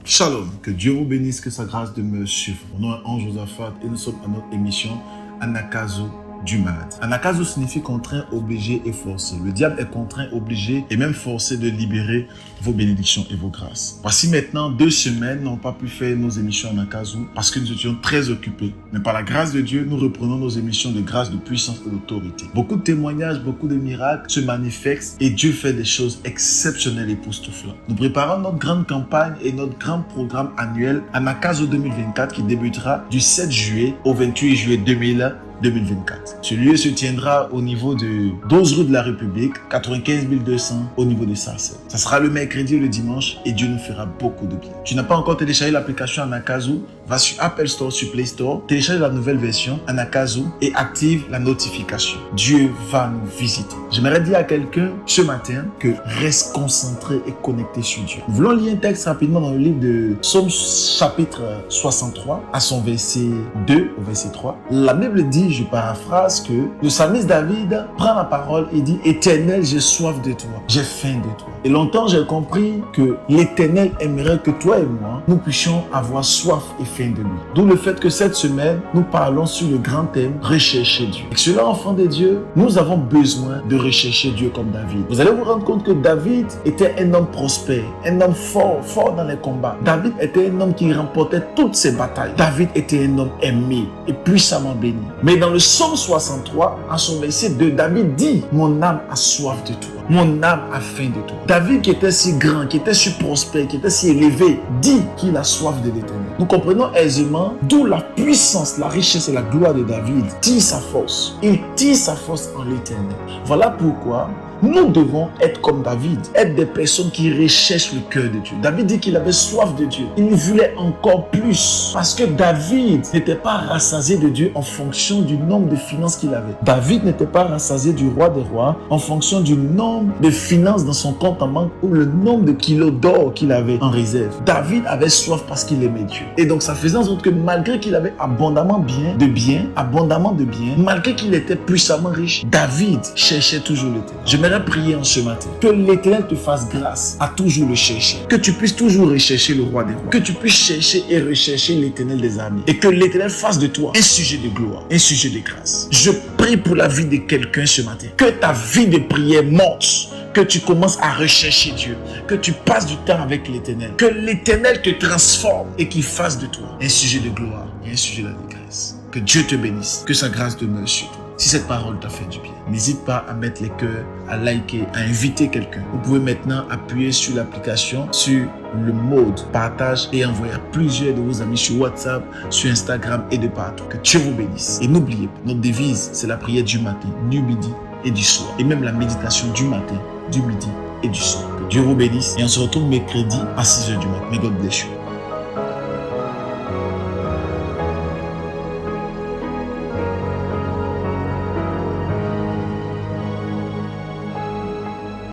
Shalom, que Dieu vous bénisse, que sa grâce demeure sur vous. Mon nom est Ange Josaphat et nous sommes à notre émission Anakazo du Mardi. Anakazo signifie contraint, obligé et forcé. Le diable est contraint, obligé et même forcé de libérer vos bénédictions et vos grâces. Voici maintenant 2 semaines, nous n'avons pas pu faire nos émissions Anakazo parce que nous étions très occupés. Mais par la grâce de Dieu, nous reprenons nos émissions de grâce, de puissance et d'autorité. Beaucoup de témoignages, beaucoup de miracles se manifestent et Dieu fait des choses exceptionnelles et époustouflantes. Nous préparons notre grande campagne et notre grand programme annuel Anakazo 2024 qui débutera du 7 juillet au 28 juillet 2024. Ce lieu se tiendra au niveau de 12 rue de la République, 95 200 au niveau de Sarcelles. Ça sera le mercredi et le dimanche et Dieu nous fera beaucoup de bien. Tu n'as pas encore téléchargé l'application Anakazo? Va sur Apple Store, sur Play Store, télécharge la nouvelle version Anakazo et active la notification. Dieu va nous visiter. J'aimerais dire à quelqu'un ce matin que reste concentré et connecté sur Dieu. Nous voulons lire un texte rapidement dans le livre de Psaume chapitre 63 à son verset 2 au verset 3. La Bible dit, je paraphrase, que le psalmiste David prend la parole et dit: Éternel, j'ai soif de toi, j'ai faim de toi. Et longtemps j'ai compris que l'Éternel aimerait que toi et moi, nous puissions avoir soif et faim de lui. D'où le fait que cette semaine, nous parlons sur le grand thème rechercher Dieu. Et cela, enfants de Dieu, nous avons besoin de rechercher Dieu comme David. Vous allez vous rendre compte que David était un homme prospère, un homme fort dans les combats. David était un homme qui remportait toutes ses batailles. David était un homme aimé et puissamment béni. Mais dans le psaume 63, à son verset 2, David dit: mon âme a soif de toi, mon âme a faim de toi. David, qui était si grand, qui était si prospère, qui était si élevé, dit qu'il a soif de l'Éternel. Nous comprenons aisément d'où la puissance, la richesse et la gloire de David tire sa force. Il tire sa force en l'Éternel. Voilà pourquoi nous devons être comme David, être des personnes qui recherchent le cœur de Dieu. David dit qu'il avait soif de Dieu. Il voulait encore plus parce que David n'était pas rassasié de Dieu en fonction du nombre de finances qu'il avait. David n'était pas rassasié du roi des rois en fonction du nombre de finances dans son compte en banque ou le nombre de kilos d'or qu'il avait en réserve. David avait soif parce qu'il aimait Dieu. Et donc ça faisait en sorte que malgré qu'il avait abondamment de biens, malgré qu'il était puissamment riche, David cherchait toujours l'Éternel. J'aimerais prier en ce matin que l'Éternel te fasse grâce à toujours le chercher, que tu puisses toujours rechercher le roi des rois, que tu puisses chercher et rechercher l'Éternel des armées et que l'Éternel fasse de toi un sujet de gloire, un sujet de grâce. Je prie pour la vie de quelqu'un ce matin, que ta vie de prière monte, que tu commences à rechercher Dieu, que tu passes du temps avec l'Éternel, que l'Éternel te transforme et qu'il fasse de toi un sujet de gloire et un sujet d'allégresse. Que Dieu te bénisse, que sa grâce demeure sur toi. Si cette parole t'a fait du bien, n'hésite pas à mettre les cœurs, à liker, à inviter quelqu'un. Vous pouvez maintenant appuyer sur l'application, sur le mode partage et envoyer à plusieurs de vos amis sur WhatsApp, sur Instagram et de partout. Que Dieu vous bénisse. Et n'oubliez pas, notre devise, c'est la prière du matin, du midi et du soir. Et même la méditation du matin, du midi et du soir. Que Dieu vous bénisse. Et on se retrouve mercredi à 6h du matin. May God bless you.